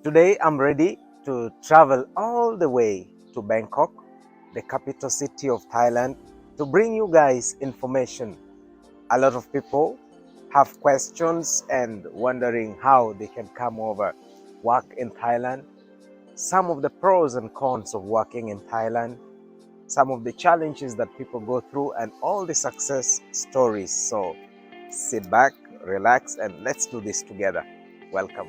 Today I'm ready to travel all the way to Bangkok, the capital city of Thailand, to bring you guys information. A lot of people have questions and wondering how they can come over, work in Thailand, some of the pros and cons of working in Thailand, some of the challenges that people go through, and all the success stories. So sit back, relax, and let's do this together. Welcome.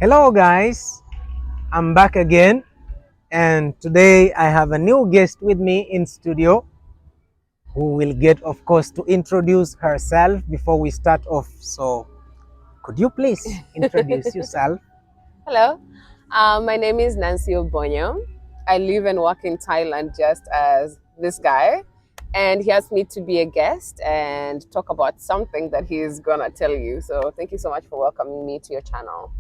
Hello guys, I'm back again, and today I have a new guest with me in studio who will get, of course, to introduce herself before we start off. So could you please introduce yourself? Hello, my name is Nancy Obonyo. I live and work in Thailand just as this guy, and he asked me to be a guest and talk about something that he's gonna tell you. So thank you so much for welcoming me to your channel.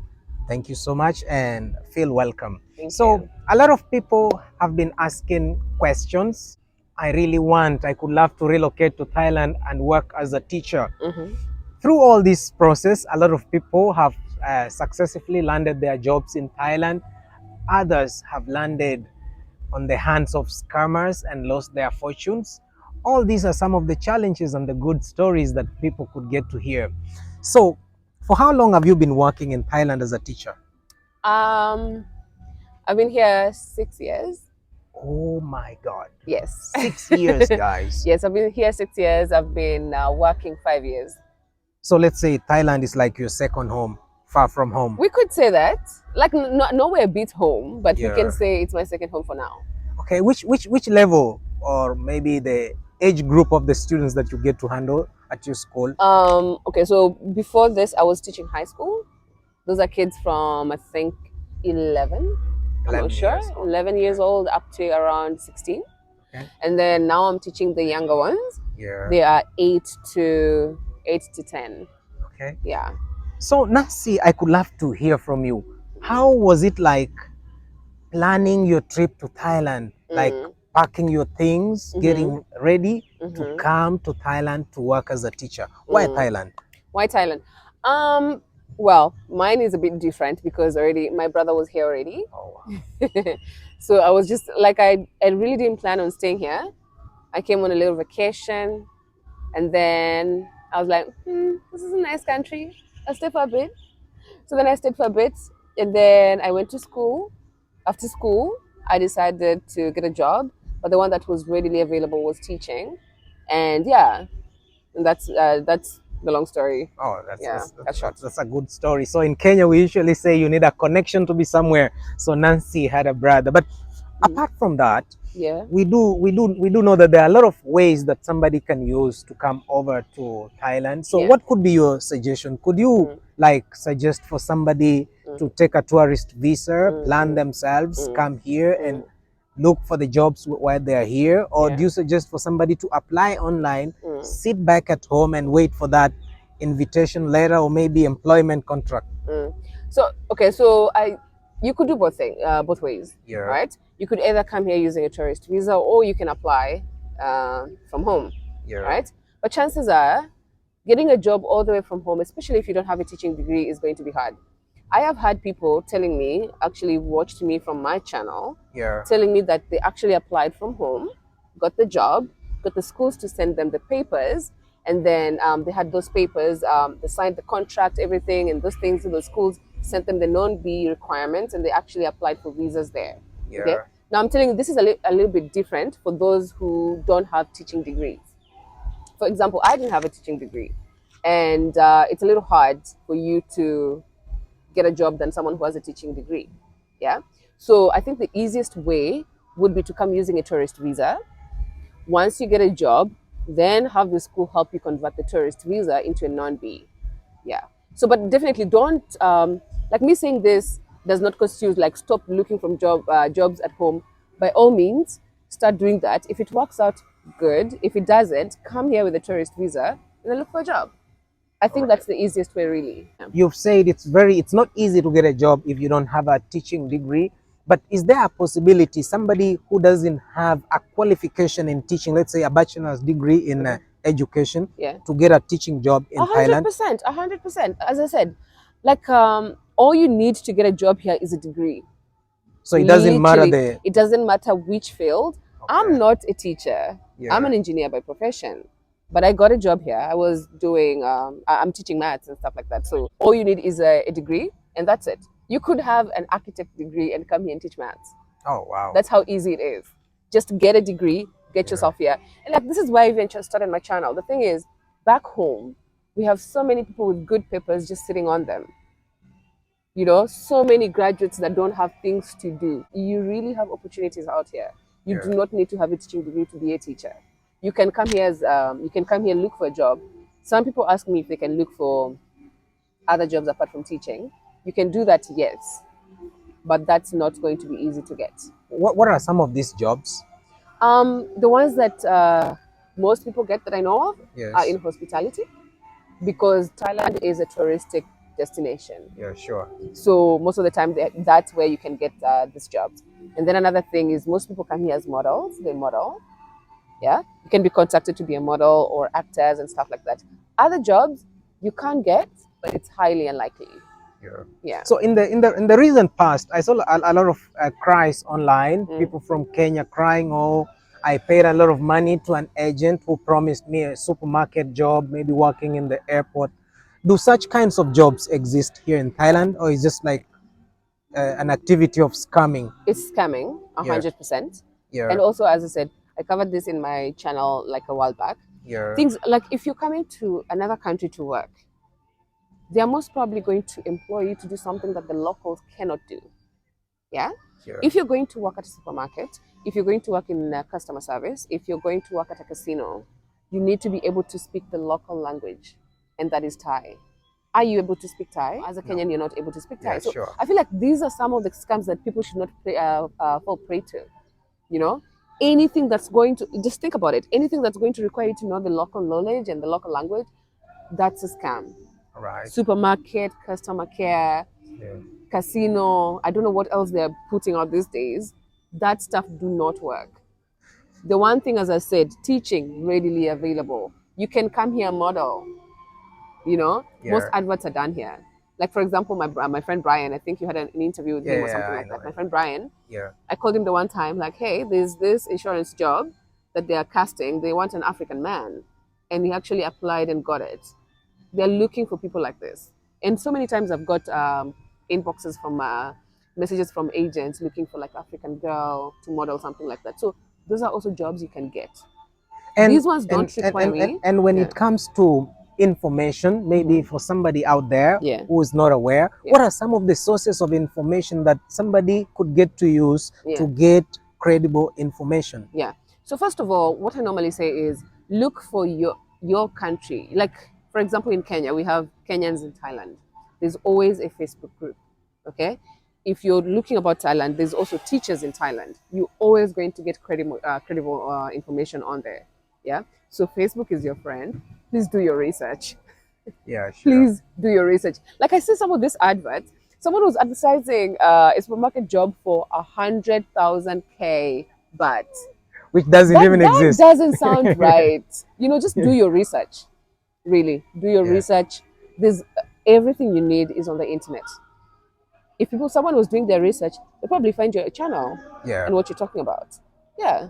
Thank you so much and feel welcome. Thank So you. a lot of people have been asking questions. I could love to relocate to Thailand and work as a teacher. Mm-hmm. Through all this process, a lot of people have successfully landed their jobs in Thailand. Others have landed on the hands of scammers and lost their fortunes. All these are some of the challenges and the good stories that people could get to hear. So, for how long have you been working in Thailand as a teacher? Um, I've been here 6 years. Oh my God. Yes. 6 years, guys. Yes, I've been here 6 years. I've been working 5 years. So let's say Thailand is like your second home, far from home. We could say that. Like nowhere beats home, but we Yeah. can say it's my second home for now. Okay, which level or maybe the age group of the students that you get to handle at your school? Okay, so before this, I was teaching high school. Those are kids from I think 11. I'm 11 not sure. years old. 11 years old up to around 16. Okay. And then now I'm teaching the younger ones. Yeah. They are 8 to 10. Okay. Yeah. So Nancy, I could love to hear from you. How was it like planning your trip to Thailand? Like packing your things, getting ready to come to Thailand to work as a teacher. Why Thailand? Why Thailand? Well, mine is a bit different because already my brother was here already. Oh, wow. So I was just like I really didn't plan on staying here. I came on a little vacation, and then I was like, this is a nice country. I'll stay for a bit. So then I stayed for a bit, and then I went to school. After school, I decided to get a job, but the one that was readily available was teaching, and yeah, and that's the long story. Oh, that's a good story. So in Kenya, we usually say you need a connection to be somewhere. So Nancy had a brother, but apart from that, yeah, we do know that there are a lot of ways that somebody can use to come over to Thailand. So what could be your suggestion? Could you like suggest for somebody to take a tourist visa, plan themselves, come here and look for the jobs while they are here? Or do you suggest for somebody to apply online, sit back at home and wait for that invitation letter or maybe employment contract? So okay, so you could do both ways, Yeah. right? You could either come here using a tourist visa, or you can apply from home, Yeah. right? But chances are, getting a job all the way from home, especially if you don't have a teaching degree, is going to be hard. I have had people telling me, actually watched me from my channel, Yeah. telling me that they actually applied from home, got the job, got the schools to send them the papers, and then they had those papers, they signed the contract, everything, and those things, and the schools sent them the non-B requirements, and they actually applied for visas there. Yeah. Okay. Now I'm telling you, this is a little bit different for those who don't have teaching degrees. For example, I didn't have a teaching degree, and it's a little hard for you to get a job than someone who has a teaching degree. Yeah. So I think the easiest way would be to come using a tourist visa. Once you get a job, then have the school help you convert the tourist visa into a non-B. Yeah. So, but definitely don't, like me saying this does not constitute like stop looking from jobs at home. By all means, start doing that. If it works out, good. If it doesn't, come here with a tourist visa and then look for a job. I think that's the easiest way, really. Yeah. You've said it's not easy to get a job if you don't have a teaching degree. But is there a possibility somebody who doesn't have a qualification in teaching, let's say a bachelor's degree in education Yeah. to get a teaching job in Thailand? 100%, 100%. As I said, like all you need to get a job here is a degree. So it doesn't matter Literally, the. it doesn't matter which field. I'm Okay. not a teacher. I'm Yeah. an engineer by profession, but I got a job here. I was doing, I'm teaching maths and stuff like that. So all you need is a degree, and that's it. You could have an architect degree and come here and teach maths. Oh wow. That's how easy it is. Just get a degree, get Yeah. yourself here. And like this is why I even started my channel. The thing is, back home, we have so many people with good papers just sitting on them. You know, so many graduates that don't have things to do. You really have opportunities out here. You Yeah. do not need to have a teaching degree to be a teacher. You can come here as you can come here and look for a job. Some people ask me if they can look for other jobs apart from teaching. You can do that, yes, but that's not going to be easy to get. What are some of these jobs? The ones that most people get that I know of are Yes. in hospitality because Thailand is a touristic destination. Yeah, sure. So most of the time, that's where you can get these jobs. And then another thing is most people come here as models. They model. Yeah, you can be contacted to be a model or actors and stuff like that. Other jobs you can't get, but it's highly unlikely. Yeah. Yeah. So in the recent past, I saw a lot of cries online. People from Kenya crying, "Oh, I paid a lot of money to an agent who promised me a supermarket job, maybe working in the airport." Do such kinds of jobs exist here in Thailand, or is just like an activity of scamming? It's scamming, Yeah. 100%. Yeah. And also, as I said, I covered this in my channel like a while back. Yeah. Things like if you're coming to another country to work, they are most probably going to employ you to do something that the locals cannot do. Yeah? Yeah. If you're going to work at a supermarket, if you're going to work in customer service, if you're going to work at a casino, you need to be able to speak the local language, and that is Thai. Are you able to speak Thai? As a Kenyan, you're not able to speak Thai. Yeah, So sure. I feel like these are some of the scams that people should not fall prey to. You know, anything that's going to just think about it. Anything that's going to require you to know the local knowledge and the local language, that's a scam. Right. Supermarket, customer care, Yeah. casino, I don't know what else they're putting out these days. That stuff do not work. The one thing, as I said, teaching readily available. You can come here and model. You know, most Yeah. adverts are done here. Like for example, my friend Brian. I think you had an interview with him or Yeah, something I like know that. My him. friend Brian. Yeah. I called him the one time, like, hey, there's this insurance job that they are casting. They want an African man, and he actually applied and got it. They're looking for people like this. And so many times I've got inboxes from messages from agents looking for like African girl to model something like that. So those are also jobs you can get. And These ones don't require me. and when Yeah. it comes to information, maybe for somebody out there Yeah. who is not aware, Yeah. what are some of the sources of information that somebody could get to use Yeah. to get credible information? Yeah. So first of all, what I normally say is look for your country. Like for example, in Kenya, we have Kenyans in Thailand. There's always a Facebook group. Okay. If you're looking about Thailand, there's also teachers in Thailand. You're always going to get credible information on there. Yeah. So Facebook is your friend. Please do your research. Yeah, sure. Please do your research. Like I see some of this advert. Someone was advertising a supermarket job for 100,000 K, but Which doesn't that, even that exist. doesn't sound right. You know, just do your research. Really, do your Yeah. research. There's everything you need is on the internet. If someone was doing their research, they'll probably find your channel Yeah. and what you're talking about. Yeah.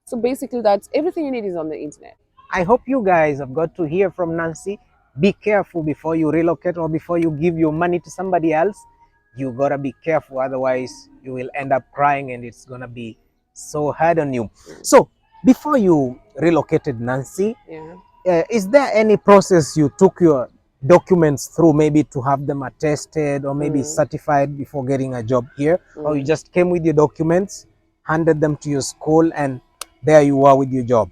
So basically, that's everything you need is on the internet. I hope you guys have got to hear from Nancy. Be careful before you relocate or before you give your money to somebody else. You gotta be careful, otherwise you will end up crying and it's gonna be so hard on you. So before you relocated, Nancy, Yeah. is there any process you took your documents through, maybe to have them attested or maybe certified before getting a job here, or you just came with your documents, handed them to your school, and there you are with your job?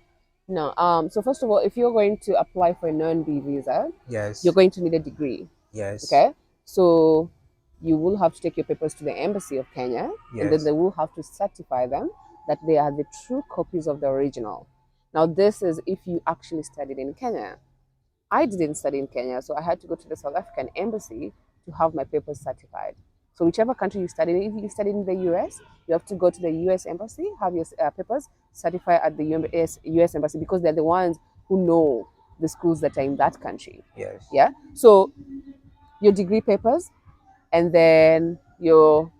No. So first of all, if you're going to apply for a non-B visa, Yes. you're going to need a degree. Yes. Okay. So you will have to take your papers to the embassy of Kenya, and then Yes. they will have to certify them that they are the true copies of the original. Now, this is if you actually studied in Kenya. I didn't study in Kenya, so I had to go to the South African embassy to have my papers certified. So whichever country you studied in, if you studied in the US, you have to go to the US embassy, have your papers certified at the US embassy because they're the ones who know the schools that are in that country. Yes. Yeah. So your degree papers, and then your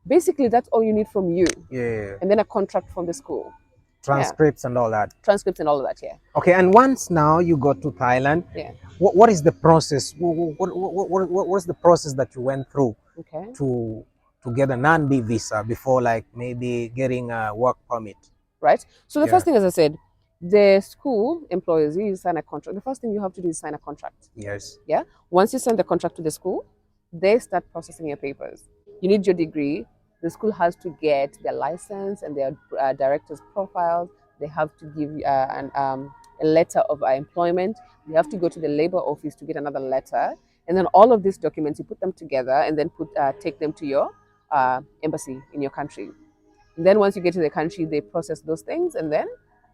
basically that's all you need from you, Yeah. and then a contract from the school. Yeah. Transcripts and all that. Transcripts and all of that. Yeah. Okay, and once now you go to Thailand, Yeah. what is the process? What's the process that you went through Okay. to get a non-B visa before, like, maybe getting a work permit? Right. So the Yeah. first thing, as I said, the school employers you sign a contract. The first thing you have to do is sign a contract. Yes. Yeah. Once you send the contract to the school, they start processing your papers. You need your degree. The school has to get their license and their director's profiles. They have to give a letter of employment. You have to go to the labor office to get another letter. And then all of these documents, you put them together and then take them to your embassy in your country. And then once you get to the country, they process those things and then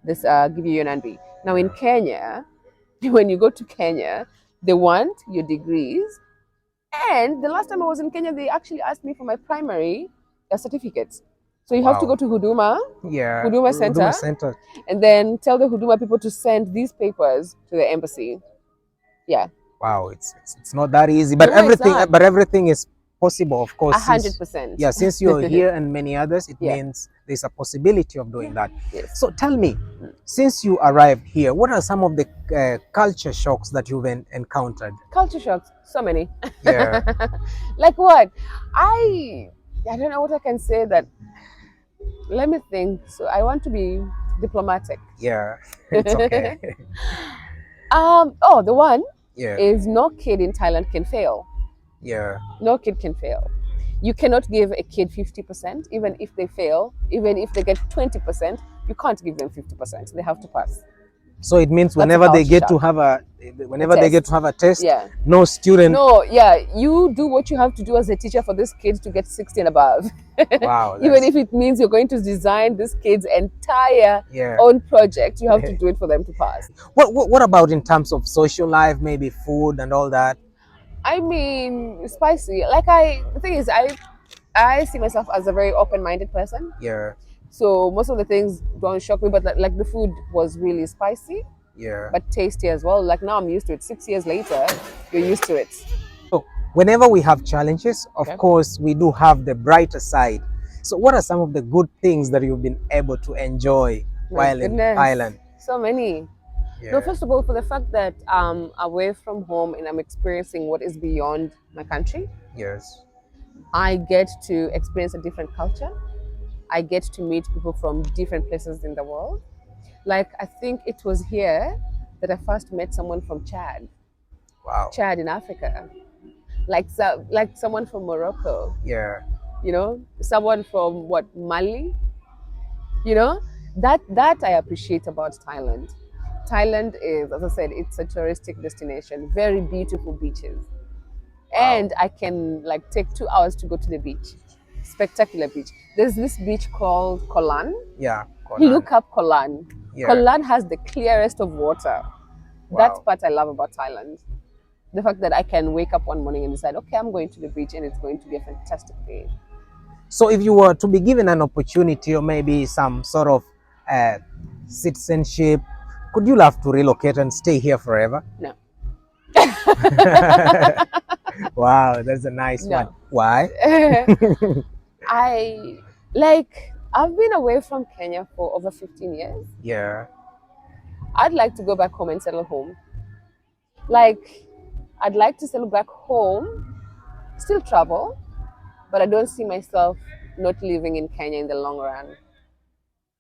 this give you your NB. Now in Kenya, when you go to Kenya, they want your degrees. And the last time I was in Kenya, they actually asked me for my primary certificates. So you have to go Wow. to Huduma, Yeah. Huduma Huduma Center, Center. and then tell the Huduma people to send these papers to the embassy. Yeah. Wow, it's not that easy, but No, it's not. everything is possible, of course. 100%. Yeah, since you're here and many others, it Yeah. means there's a possibility of doing that. Yes. So tell me, since you arrived here, what are some of the culture shocks that you've encountered? Culture shocks, so many. Yeah. Like what? I don't know what I can say that. Let me think. So I want to be diplomatic. Yeah, it's okay. The one Yeah. is no kid in Thailand can fail. Yeah. No kid can fail. You cannot give a kid 50%, even if they fail, even if they get 20%, you can't give them 50%. They have to pass. So it means That's a whenever they culture get shock. to have a test, Yeah. no student. No, yeah, you do what you have to do as a teacher for this kid to get 60 and above. Wow. Even if it means you're going to design this kid's entire Yeah. own project, you have to do it for them to pass. What about in terms of social life, maybe food and all that? I mean, spicy. The thing is, I see myself as a very open-minded person. Yeah. So most of the things don't shock me, but like the food was really spicy, Yeah. but tasty as well. Like now I'm used to it. 6 years later, you're used to it. So whenever we have challenges, of Okay. course, we do have the brighter side. So what are some of the good things that you've been able to enjoy while in Thailand? So many. Yeah. No, first of all, for the fact that I'm away from home and I'm experiencing what is beyond my country, Yes. I get to experience a different culture. I get to meet people from different places in the world. Like, I think it was here that I first met someone from Chad, Wow. Chad in Africa. Like someone from Morocco, Yeah. someone from Mali, that I appreciate about Thailand. Thailand is, as I said, it's a touristic destination, very beautiful beaches. And I can like take 2 hours to go to the beach. Spectacular beach. There's this beach called Kolan. Yeah. Look up Kolan. Yeah. Kolan has the clearest of water. Wow. That's part I love about Thailand. The fact that I can wake up one morning and decide, okay, I'm going to the beach and it's going to be a fantastic day. So if you were to be given an opportunity or maybe some sort of citizenship, could you love to relocate and stay here forever? No. Wow, that's a nice one. Why? I've been away from Kenya for over 15 years. Yeah. I'd like to go back home and settle home. Like, I'd like to settle back home, still travel, but I don't see myself not living in Kenya in the long run.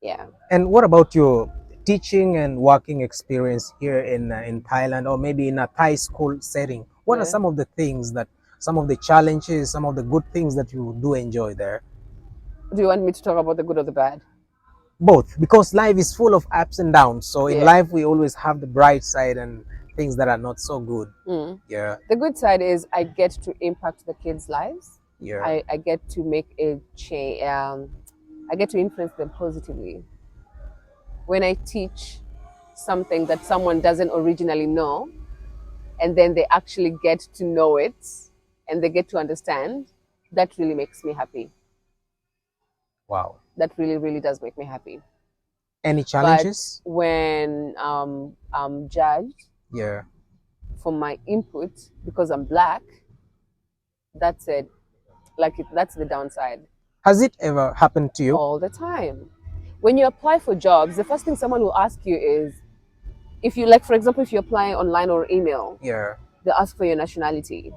Yeah. And what about your teaching and working experience here in Thailand, or maybe in a Thai school setting? What are some of the things some of the challenges, some of the good things that you do enjoy there? Do you want me to talk about the good or the bad? Both, because life is full of ups and downs. So in life, we always have the bright side and things that are not so good. Yeah. The good side is I get to impact the kids' lives. Yeah. I get to make a change. I get to influence them positively. When I teach something that someone doesn't originally know, and then they actually get to know it and they get to understand, that really makes me happy. Wow. That really, really does make me happy. Any But challenges? when I'm judged Yeah. for my input because I'm black, that's it. That's the downside. Has it ever happened to you? All the time. When you apply for jobs, the first thing someone will ask you is, if you like, for example, if you apply online or email, Yeah. they ask for your nationality.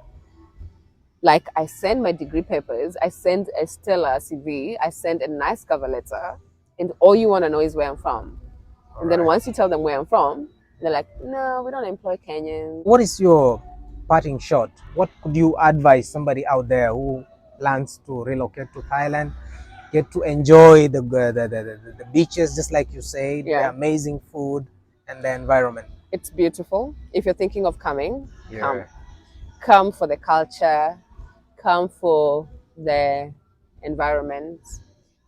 Like, I send my degree papers, I send a stellar CV, I send a nice cover letter, and all you want to know is where I'm from. All And then right. once you tell them where I'm from, they're like, no, we don't employ Kenyans. What is your parting shot? What could you advise somebody out there who plans to relocate to Thailand, get to enjoy the beaches, just like you said, the Yeah, amazing food and the environment? it's beautiful. If you're thinking of coming, come. Yeah. Come for the culture, come for the environment,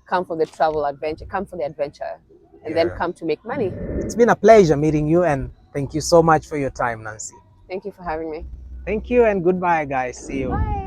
come for the travel adventure, come for the adventure, and then Yeah. come to make money. It's been a pleasure meeting you, and thank you so much for your time, Nancy. Thank you for having me. Thank you and goodbye, guys. See you. Bye.